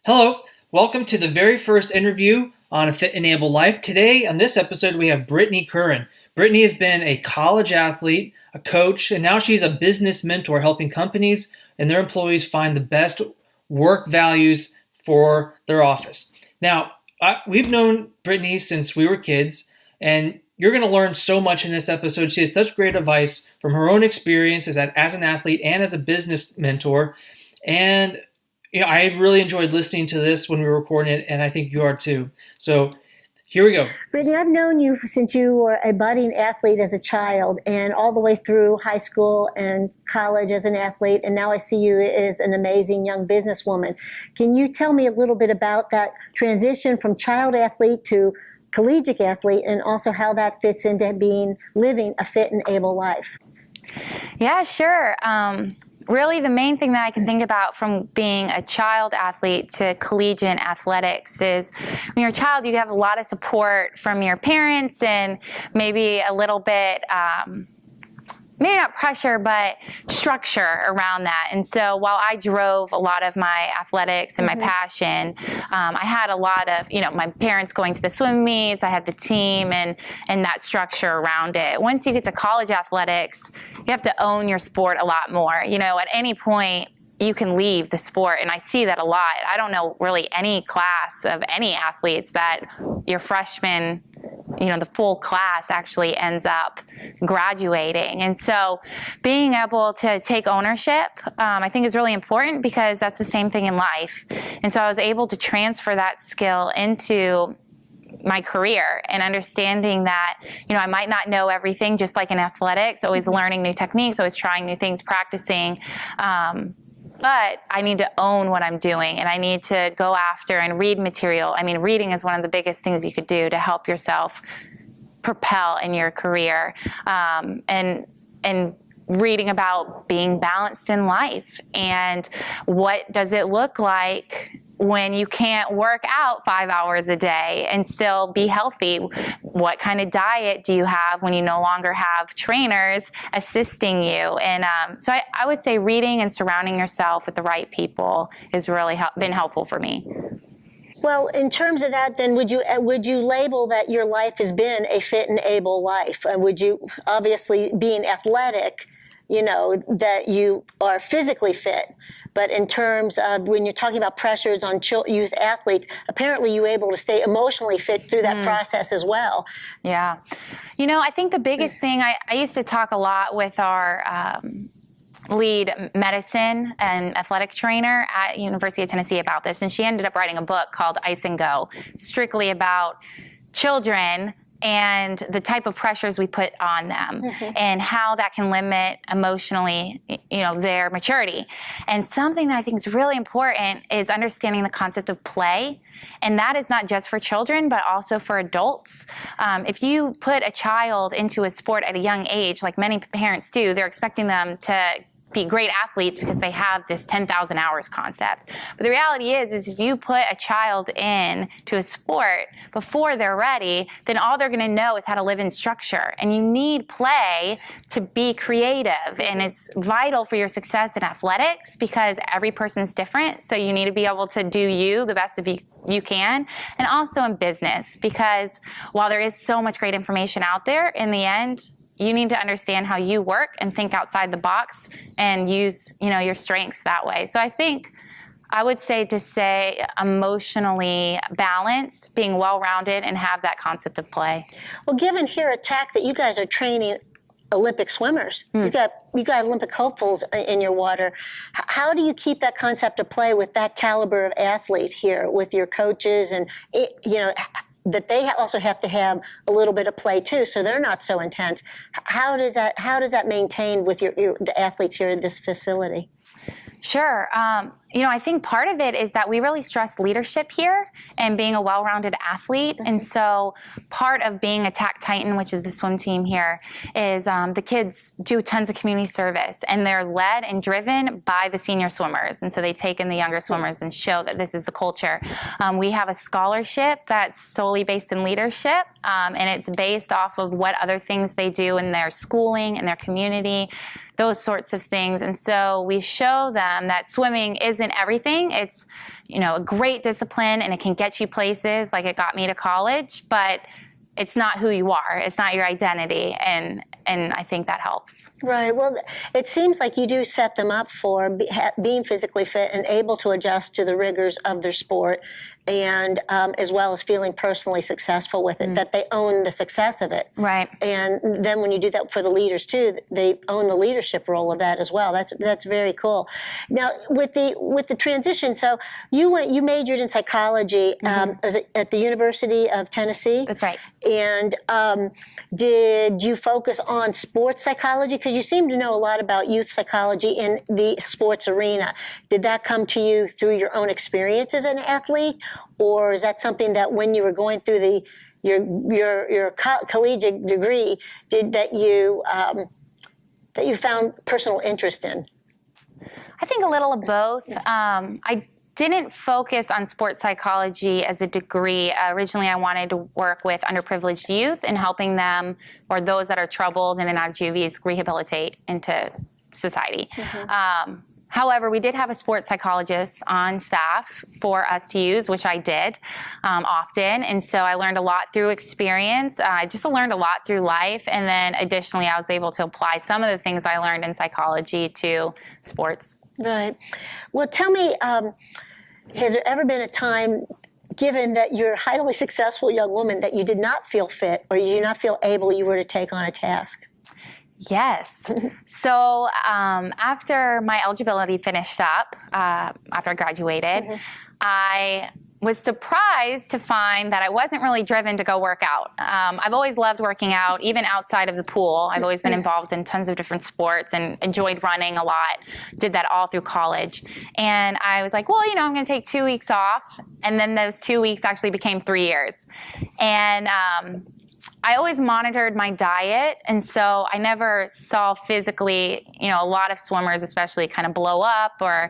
Hello, welcome to the very first interview on A Fit and Able Life. Today, on this episode, we have Bryttany Curran. Bryttany has been a college athlete, a coach, and now she's a business mentor helping companies and their employees find the best work values for their office. Now, we've known Bryttany since we were kids, and you're going to learn so much in this episode. She has such great advice from her own experiences as an athlete and as a business mentor. And I really enjoyed listening to this when we were recording it, and I think you are too. So here we go. Bryttany, I've known you since you were a budding athlete as a child and all the way through high school and college as an athlete, and now I see you as an amazing young businesswoman. Can you tell me a little bit about that transition from child athlete to collegiate athlete, and also how that fits into living a fit and able life? Yeah, sure. Really, the main thing that I can think about from being a child athlete to collegiate athletics is when you're a child, you have a lot of support from your parents and maybe a little bit, maybe not pressure, but structure around that. And so while I drove a lot of my athletics and my passion, I had a lot of, my parents going to the swim meets, I had the team and that structure around it. Once you get to college athletics, you have to own your sport a lot more. At any point, you can leave the sport, and I see that a lot. I don't know really any class of any athletes that your freshman, the full class actually ends up graduating. And so being able to take ownership, I think is really important, because that's the same thing in life. And so I was able to transfer that skill into my career, and understanding that, I might not know everything, just like in athletics, always learning new techniques, always trying new things, practicing. But I need to own what I'm doing, and I need to go after and read material. I mean, reading is one of the biggest things you could do to help yourself propel in your career, and reading about being balanced in life, and what does it look like when you can't work out 5 hours a day and still be healthy. What kind of diet do you have when you no longer have trainers assisting you? And so I would say reading and surrounding yourself with the right people has really been helpful for me. Well, in terms of that, then would you label that your life has been a fit and able life? Would you, obviously being athletic, that you are physically fit, but in terms of when you're talking about pressures on youth athletes, apparently you were able to stay emotionally fit through that process as well. Yeah. I think the biggest thing, I used to talk a lot with our lead medicine and athletic trainer at University of Tennessee about this, and she ended up writing a book called Ice and Go, strictly about children and the type of pressures we put on them, and how that can limit emotionally, their maturity. And something that I think is really important is understanding the concept of play. And that is not just for children, but also for adults. If you put a child into a sport at a young age, like many parents do, they're expecting them to be great athletes because they have this 10,000 hours concept. But the reality is if you put a child in to a sport before they're ready, then all they're going to know is how to live in structure. And you need play to be creative. And it's vital for your success in athletics, because every person's different. So you need to be able to do the best of you can. And also in business, because while there is so much great information out there, in the end, you need to understand how you work and think outside the box and use, your strengths that way. So I think I would say to stay emotionally balanced, being well-rounded, and have that concept of play. Well, given here at TAC that you guys are training Olympic swimmers, you got Olympic hopefuls in your water. How do you keep that concept of play with that caliber of athlete here with your coaches, and that they also have to have a little bit of play too, so they're not so intense? How does that maintain with the athletes here in this facility? Sure. I think part of it is that we really stress leadership here and being a well-rounded athlete. And so part of being a TAC Titan, which is the swim team here, is the kids do tons of community service, and they're led and driven by the senior swimmers. And so they take in the younger swimmers and show that this is the culture. We have a scholarship that's solely based in leadership, and it's based off of what other things they do in their schooling and their community those sorts of things. And so we show them that swimming isn't everything. It's, a great discipline, and it can get you places like it got me to college, but it's not who you are. It's not your identity. And I think that helps. Right. Well, it seems like you do set them up for being physically fit and able to adjust to the rigors of their sport, and as well as feeling personally successful with it, that they own the success of it. Right. And then when you do that for the leaders too, they own the leadership role of that as well. That's very cool. Now, with the transition, so you majored in psychology was it at the University of Tennessee? That's right. And did you focus on sports psychology? Because you seem to know a lot about youth psychology in the sports arena. Did that come to you through your own experience as an athlete, or is that something that when you were going through your collegiate degree, that you found personal interest in? I think a little of both. I didn't focus on sports psychology as a degree. Originally, I wanted to work with underprivileged youth and helping them, or those that are troubled and in out of juvies, rehabilitate into society. However, we did have a sports psychologist on staff for us to use, which I did often. And so I learned a lot through experience. I just learned a lot through life. And then additionally, I was able to apply some of the things I learned in psychology to sports. Right. Well, tell me, has there ever been a time, given that you're a highly successful young woman, that you did not feel fit or you did not feel able you were to take on a task? Yes. So after my eligibility finished up, after I graduated, I was surprised to find that I wasn't really driven to go work out. I've always loved working out, even outside of the pool. I've always been involved in tons of different sports and enjoyed running a lot. Did that all through college. And I was like, well, I'm going to take 2 weeks off. And then those 2 weeks actually became 3 years. And I always monitored my diet, and so I never saw physically, a lot of swimmers especially kind of blow up, or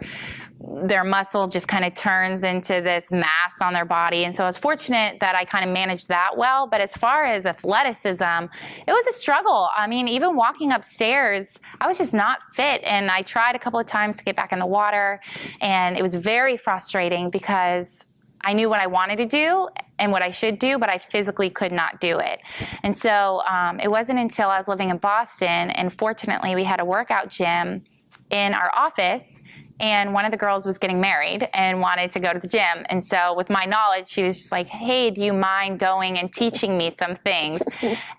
their muscle just kind of turns into this mass on their body. And so I was fortunate that I kind of managed that well. But as far as athleticism, it was a struggle. I mean, even walking upstairs, I was just not fit. And I tried a couple of times to get back in the water, and it was very frustrating because I knew what I wanted to do and what I should do, but I physically could not do it. And so it wasn't until I was living in Boston, and fortunately we had a workout gym in our office, and one of the girls was getting married and wanted to go to the gym. And so with my knowledge, she was just like, hey, do you mind going and teaching me some things?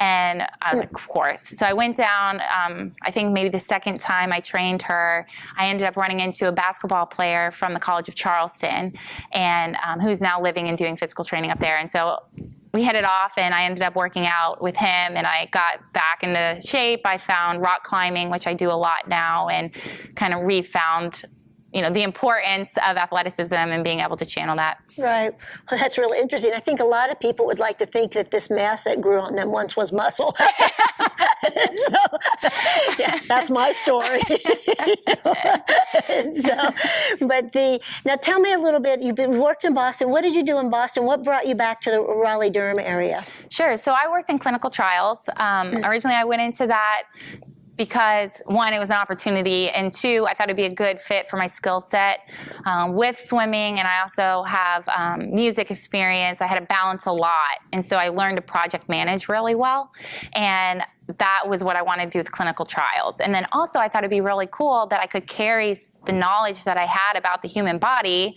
And I was like, of course. So I went down, I think maybe the second time I trained her, I ended up running into a basketball player from the College of Charleston, and who's now living and doing physical training up there. And so we headed off, and I ended up working out with him, and I got back into shape. I found rock climbing, which I do a lot now, and kind of refound the importance of athleticism and being able to channel that. Right. Well, that's really interesting. I think a lot of people would like to think that this mass that grew on them once was muscle. So, yeah, that's my story. Now tell me a little bit. You've worked in Boston. What did you do in Boston? What brought you back to the Raleigh-Durham area? Sure. So I worked in clinical trials. Originally, I went into that because, one, it was an opportunity, and two, I thought it'd be a good fit for my skill set with swimming, and I also have music experience. I had to balance a lot, and so I learned to project manage really well, and that was what I wanted to do with clinical trials. And then also I thought it'd be really cool that I could carry the knowledge that I had about the human body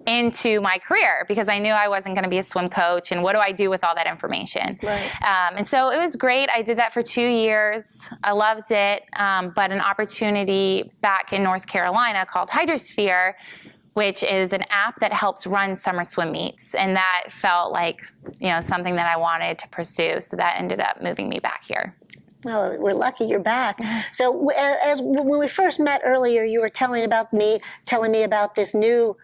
into my career, because I knew I wasn't going to be a swim coach, and what do I do with all that information? Right. And so it was great. I did that for 2 years. I loved it. But an opportunity back in North Carolina called HydroXphere, which is an app that helps run summer swim meets, and that felt like something that I wanted to pursue. So that ended up moving me back here. Well, we're lucky you're back. So when we first met earlier, you were telling me about this new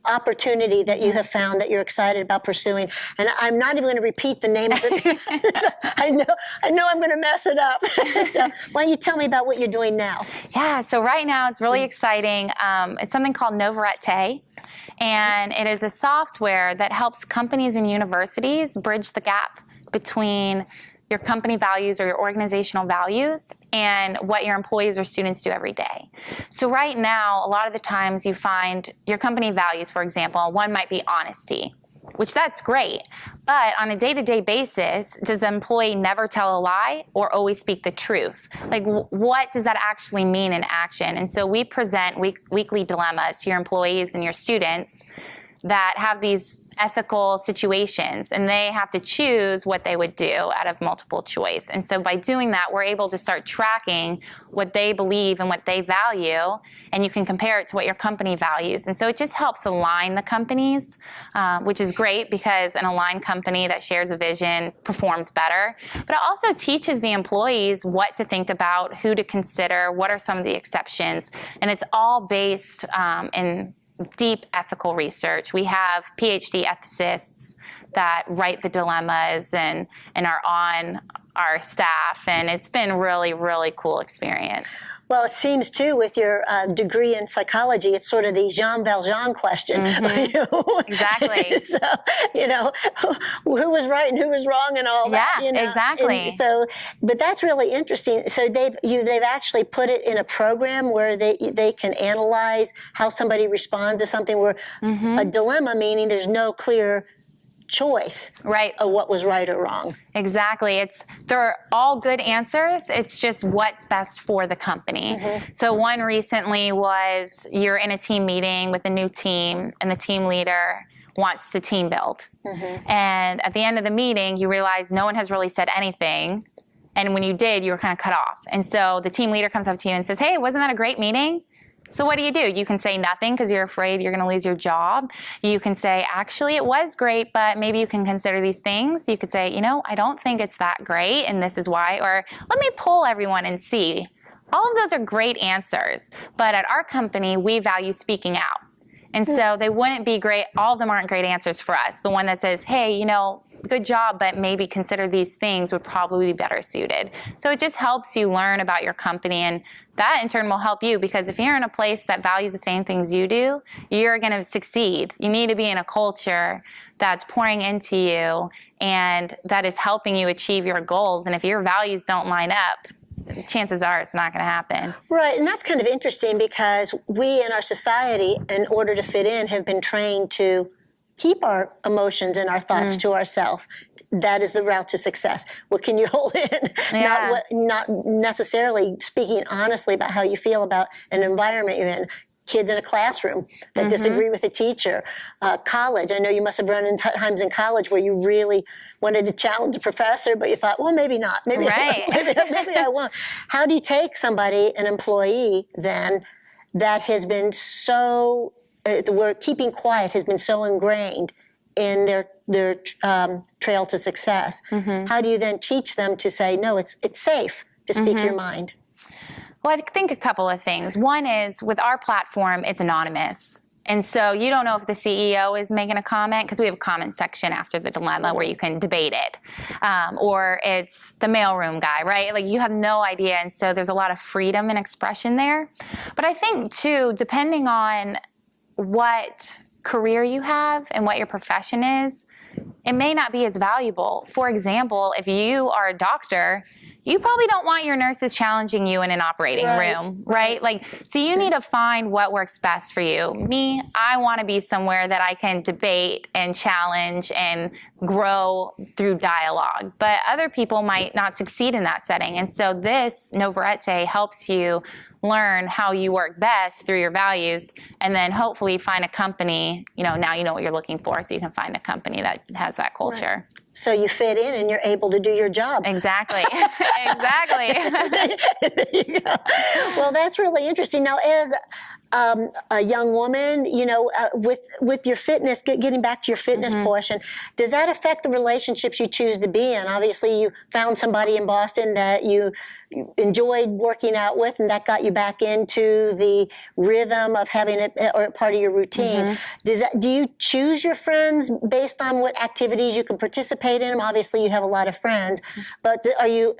opportunity that you have found that you're excited about pursuing, and I'm not even going to repeat the name of it. I know I'm going to mess it up. So why don't you tell me about what you're doing now? Yeah, so right now it's really exciting. It's something called Novarete, and it is a software that helps companies and universities bridge the gap between your company values or your organizational values and what your employees or students do every day. So right now, a lot of the times you find your company values, for example, one might be honesty, which that's great. But on a day-to-day basis, does the employee never tell a lie or always speak the truth? Like, what does that actually mean in action? And so we present weekly dilemmas to your employees and your students that have these ethical situations, and they have to choose what they would do out of multiple choice. And so by doing that, we're able to start tracking what they believe and what they value, and you can compare it to what your company values. And so it just helps align the companies, which is great because an aligned company that shares a vision performs better. But it also teaches the employees what to think about, who to consider, what are some of the exceptions, and it's all based in deep ethical research. We have PhD ethicists that write the dilemmas and are on our staff, and it's been really, really cool experience. Well, it seems too with your degree in psychology, it's sort of the Jean Valjean question. Exactly. So, who was right and who was wrong and all that. Exactly. And so, but that's really interesting. So they've actually put it in a program where they can analyze how somebody responds to something where a dilemma, meaning there's no clear choice of what was right or wrong. Exactly. They're all good answers. It's just what's best for the company. So one recently was you're in a team meeting with a new team and the team leader wants to team build. And at the end of the meeting, you realize no one has really said anything. And when you did, you were kind of cut off. And so the team leader comes up to you and says, hey, wasn't that a great meeting? So what do? You can say nothing because you're afraid you're going to lose your job. You can say, actually, it was great, but maybe you can consider these things. You could say, I don't think it's that great, and this is why. Or let me poll everyone and see. All of those are great answers. But at our company, we value speaking out. And so they wouldn't be great. All of them aren't great answers for us. The one that says, hey, good job, but maybe consider these things would probably be better suited. So it just helps you learn about your company, and that in turn will help you, because if you're in a place that values the same things you do, you're going to succeed. You need to be in a culture that's pouring into you and that is helping you achieve your goals. And if your values don't line up, chances are it's not going to happen. Right, and that's kind of interesting because we in our society, in order to fit in, have been trained to keep our emotions and our thoughts to ourselves. That is the route to success. What can you hold in? Not necessarily speaking honestly about how you feel about an environment you're in. Kids in a classroom that disagree with a teacher. College. I know you must have run into times in college where you really wanted to challenge a professor, but you thought, well, maybe not. Maybe I won't. How do you take somebody, an employee, then, that has been so, the word keeping quiet has been so ingrained in their trail to success. How do you then teach them to say, no, it's safe to speak your mind? Well, I think a couple of things. One is, with our platform, it's anonymous. And so you don't know if the CEO is making a comment, because we have a comment section after the dilemma where you can debate it. Or it's the mailroom guy, right? Like, you have no idea. And so there's a lot of freedom and expression there. But I think, too, depending on what career you have and what your profession is, it may not be as valuable. For example, if you are a doctor, you probably don't want your nurses challenging you in an operating room, right? Like, so you need to find what works best for you. Me, I want to be somewhere that I can debate and challenge and grow through dialogue. But other people might not succeed in that setting. And so this Novarete helps you learn how you work best through your values, and then hopefully find a company, now you know what you're looking for, so you can find a company that has that culture. Right. So you fit in and you're able to do your job. Exactly. Exactly. There you go. Well, that's really interesting. Now, as a young woman, with your fitness, getting back to your fitness portion, does that affect the relationships you choose to be in? Obviously, you found somebody in Boston that you enjoyed working out with, and that got you back into the rhythm of having it or part of your routine. Do you choose your friends based on what activities you can participate in them? Obviously, you have a lot of friends, but are you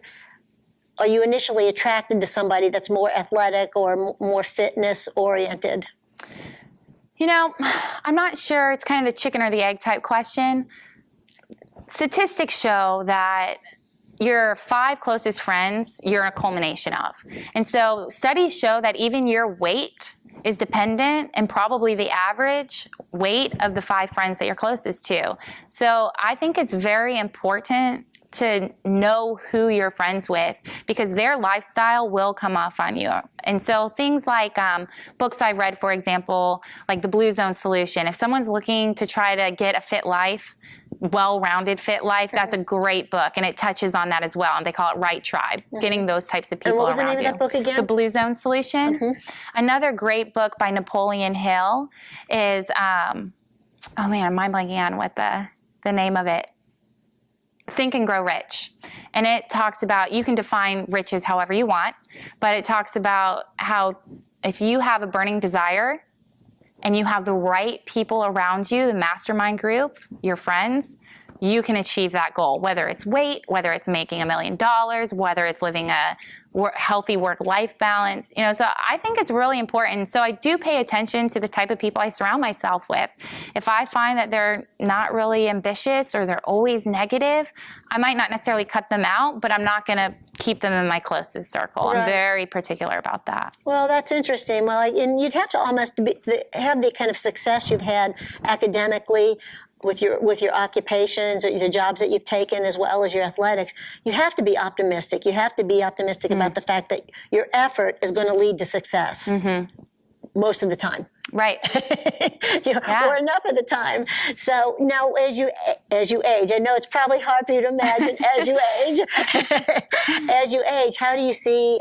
initially attracted to somebody that's more athletic or more fitness oriented? I'm not sure. It's kind of the chicken or the egg type question. Statistics show that your 5 closest friends, you're a culmination of. And so studies show that even your weight is dependent and probably the average weight of the 5 friends that you're closest to. So I think it's very important to know who you're friends with, because their lifestyle will come off on you. And so things like books I've read, for example, like The Blue Zone Solution. If someone's looking to try to get a fit life, well-rounded fit life, that's a great book, and it touches on that as well. And they call it Right Tribe, getting those types of people around you. And what was the name of that book again? The Blue Zone Solution. Another great book by Napoleon Hill is, oh man, am I blanking on what the name of it? Think and Grow Rich. And it talks about, you can define riches however you want, but it talks about how if you have a burning desire and you have the right people around you, the mastermind group, your friends, you can achieve that goal, whether it's weight, whether it's making $1 million, whether it's living a healthy work-life balance. So I think it's really important. So I do pay attention to the type of people I surround myself with. If I find that they're not really ambitious or they're always negative, I might not necessarily cut them out, but I'm not going to keep them in my closest circle. Right. I'm very particular about that. Well, that's interesting. Well, and you'd have to almost have the kind of success you've had academically with your occupations or the jobs that you've taken, as well as your athletics. You have to be optimistic. You have to be optimistic about the fact that your effort is going to lead to success most of the time. Right. Or enough of the time. So now, as you age, I know it's probably hard for you to imagine as you age, how do you see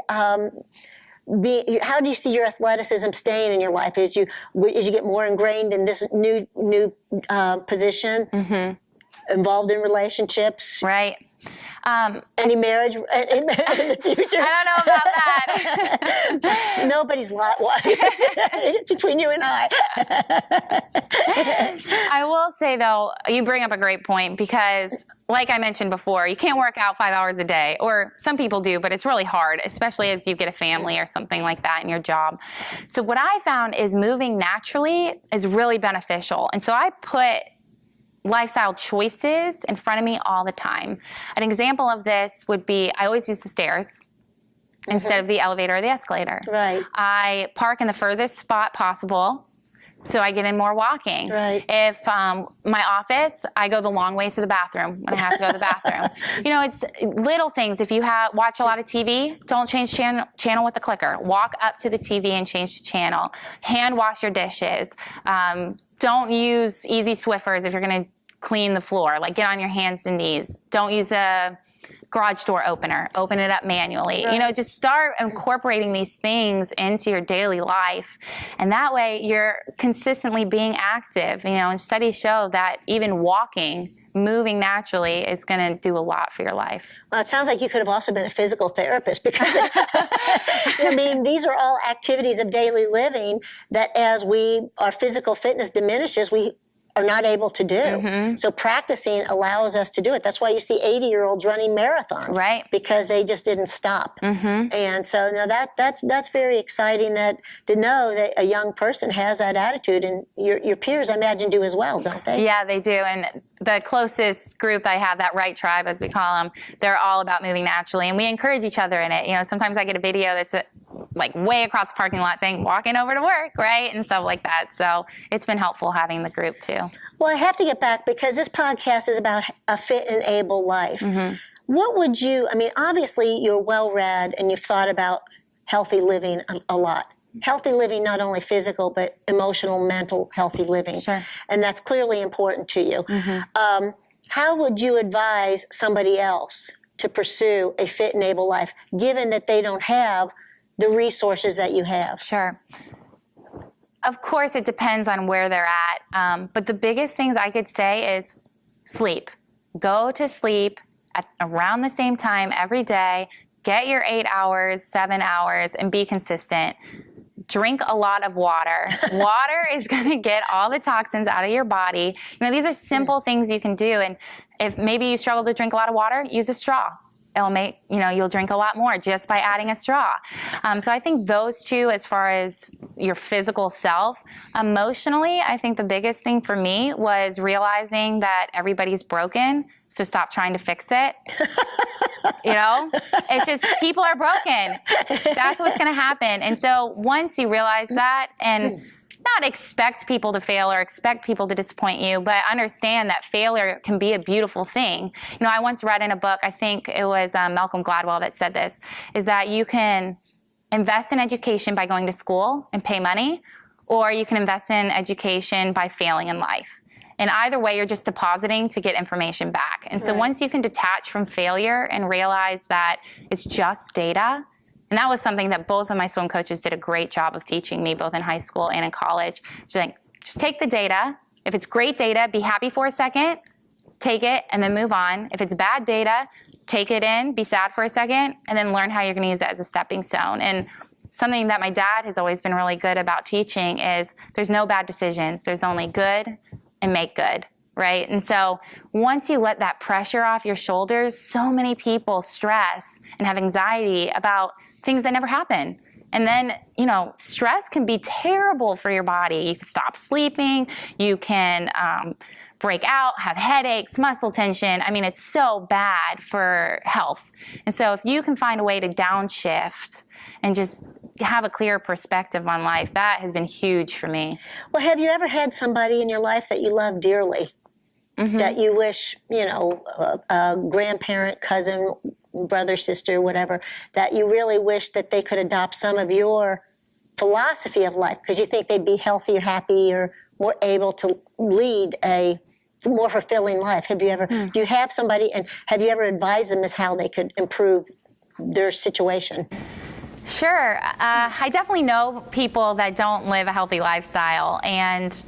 how do you see your athleticism staying in your life as you get more ingrained in this new position, involved in relationships? Right. Any marriage in the future? I don't know about that. Nobody's lot between you and I. I will say, though, you bring up a great point, because like I mentioned before, you can't work out 5 hours a day, or some people do, but it's really hard, especially as you get a family or something like that in your job. So what I found is moving naturally is really beneficial. And so I put lifestyle choices in front of me all the time. An example of this would be, I always use the stairs instead of the elevator or the escalator. Right. I park in the furthest spot possible, so I get in more walking. Right. If my office, I go the long way to the bathroom when I have to go to the bathroom. It's little things. If you watch a lot of TV, don't change channel with the clicker. Walk up to the TV and change the channel. Hand wash your dishes. Don't use easy Swiffers if you're going to clean the floor. Like, get on your hands and knees. Don't use a garage door opener. Open it up manually. Right. Just start incorporating these things into your daily life. And that way you're consistently being active. And studies show that even walking, moving naturally, is going to do a lot for your life. Well, it sounds like you could have also been a physical therapist, because these are all activities of daily living that, as our physical fitness diminishes, we are not able to do. So practicing allows us to do it. That's why you see 80-year-olds running marathons, right? Because they just didn't stop. And so now that's very exciting to know that a young person has that attitude, and your peers, I imagine, do as well, don't they? Yeah, they do. And the closest group I have, that Right Tribe, as we call them, they're all about moving naturally, and we encourage each other in it. Sometimes I get a video that's like way across the parking lot saying, walking over to work, right? And stuff like that. So it's been helpful having the group too. Well, I have to get back, because this podcast is about a fit and able life. What would you, obviously you're well-read and you've thought about healthy living a lot. Healthy living, not only physical, but emotional, mental, healthy living. Sure. And that's clearly important to you. How would you advise somebody else to pursue a fit and able life, given that they don't have the resources that you have? Sure. Of course, it depends on where they're at. But the biggest things I could say is sleep. Go to sleep at around the same time every day. Get your 8 hours, 7 hours, and be consistent. Drink a lot of water. Water is going to get all the toxins out of your body. These are simple things you can do. And if maybe you struggle to drink a lot of water, use a straw. it'll make, you'll drink a lot more just by adding a straw. So I think those two, as far as your physical self. Emotionally, I think the biggest thing for me was realizing that everybody's broken, so stop trying to fix it. It's just people are broken. That's what's going to happen. And so once you realize that, and not expect people to fail or expect people to disappoint you, but understand that failure can be a beautiful thing. I once read in a book, I think it was Malcolm Gladwell that said this, is that you can invest in education by going to school and pay money, or you can invest in education by failing in life. And either way, you're just depositing to get information back. And so once you can detach from failure and realize that it's just data, and that was something that both of my swim coaches did a great job of teaching me, both in high school and in college. Just take the data. If it's great data, be happy for a second, take it, and then move on. If it's bad data, take it in, be sad for a second, and then learn how you're going to use it as a stepping stone. And something that my dad has always been really good about teaching is there's no bad decisions. There's only good and make good. Right? And so once you let that pressure off your shoulders, so many people stress and have anxiety about things that never happen. And then, stress can be terrible for your body. You can stop sleeping. You can break out, have headaches, muscle tension. I mean, it's so bad for health. And so if you can find a way to downshift and just have a clear perspective on life, that has been huge for me. Well, have you ever had somebody in your life that you love dearly, that you wish, a grandparent, cousin, brother, sister, whatever, that you really wish that they could adopt some of your philosophy of life because you think they'd be healthier, happier, more able to lead a more fulfilling life? Have you ever, do you have somebody, and have you ever advised them as how they could improve their situation? Sure. I definitely know people that don't live a healthy lifestyle, and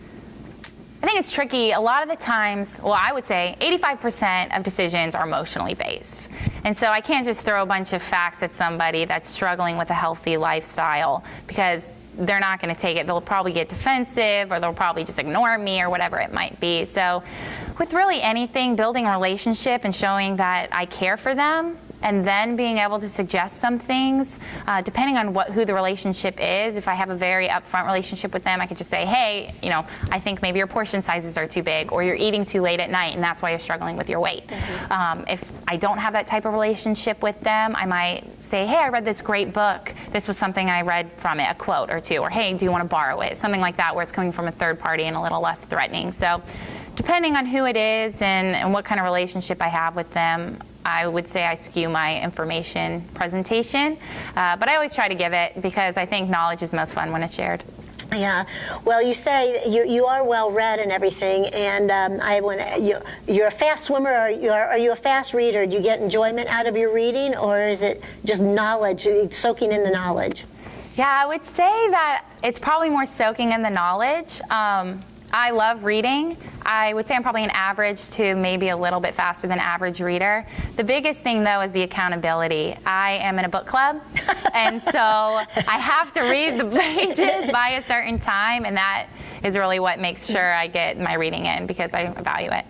I think it's tricky. A lot of the times, well, I would say 85% of decisions are emotionally based. And so I can't just throw a bunch of facts at somebody that's struggling with a healthy lifestyle because they're not going to take it. They'll probably get defensive, or they'll probably just ignore me, or whatever it might be. So with really anything, building a relationship and showing that I care for them, and then being able to suggest some things, depending on who the relationship is. If I have a very upfront relationship with them, I could just say, hey, I think maybe your portion sizes are too big, or you're eating too late at night, and that's why you're struggling with your weight. If I don't have that type of relationship with them, I might say, hey, I read this great book. This was something I read from it, a quote or two, or hey, do you want to borrow it? Something like that, where it's coming from a third party and a little less threatening. So depending on who it is and what kind of relationship I have with them, I would say I skew my information presentation, but I always try to give it because I think knowledge is most fun when it's shared. Yeah, well, you say you are well read and everything, and you're a fast swimmer. Are you a fast reader? Do you get enjoyment out of your reading, or is it just knowledge, soaking in the knowledge? Yeah, I would say that it's probably more soaking in the knowledge. I love reading. I would say I'm probably an average to maybe a little bit faster than average reader. The biggest thing, though, is the accountability. I am in a book club, and so I have to read the pages by a certain time, and that is really what makes sure I get my reading in because I value it.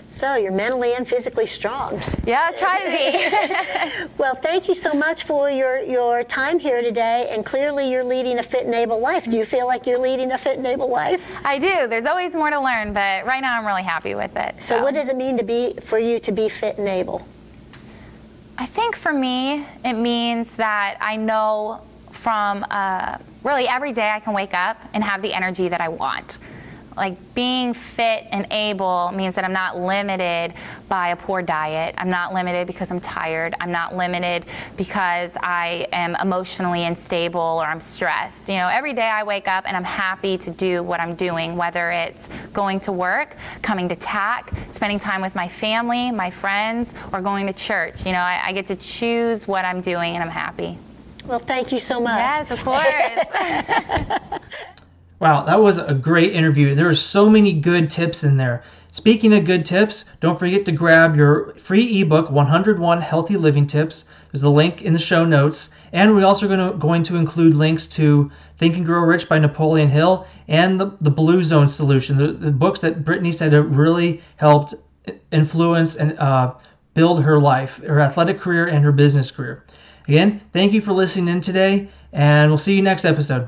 So you're mentally and physically strong. Yeah, I try to be. Well, thank you so much for your time here today, and clearly you're leading a fit and able life. Do you feel like you're leading a fit and able life? I do. There's always more to learn, but right now I'm really happy with it. So what does it mean for you to be fit and able? I think for me, it means that I know from really every day I can wake up and have the energy that I want. Like being fit and able means that I'm not limited by a poor diet. I'm not limited because I'm tired. I'm not limited because I am emotionally unstable or I'm stressed. Every day I wake up and I'm happy to do what I'm doing, whether it's going to work, coming to TAC, spending time with my family, my friends, or going to church. I get to choose what I'm doing and I'm happy. Well, thank you so much. Yes, of course. Wow, that was a great interview. There are so many good tips in there. Speaking of good tips, don't forget to grab your free ebook, 101 Healthy Living Tips. There's a link in the show notes. And we're also going to include links to Think and Grow Rich by Napoleon Hill and the Blue Zone Solution, the books that Bryttany said have really helped influence and build her life, her athletic career and her business career. Again, thank you for listening in today, and we'll see you next episode.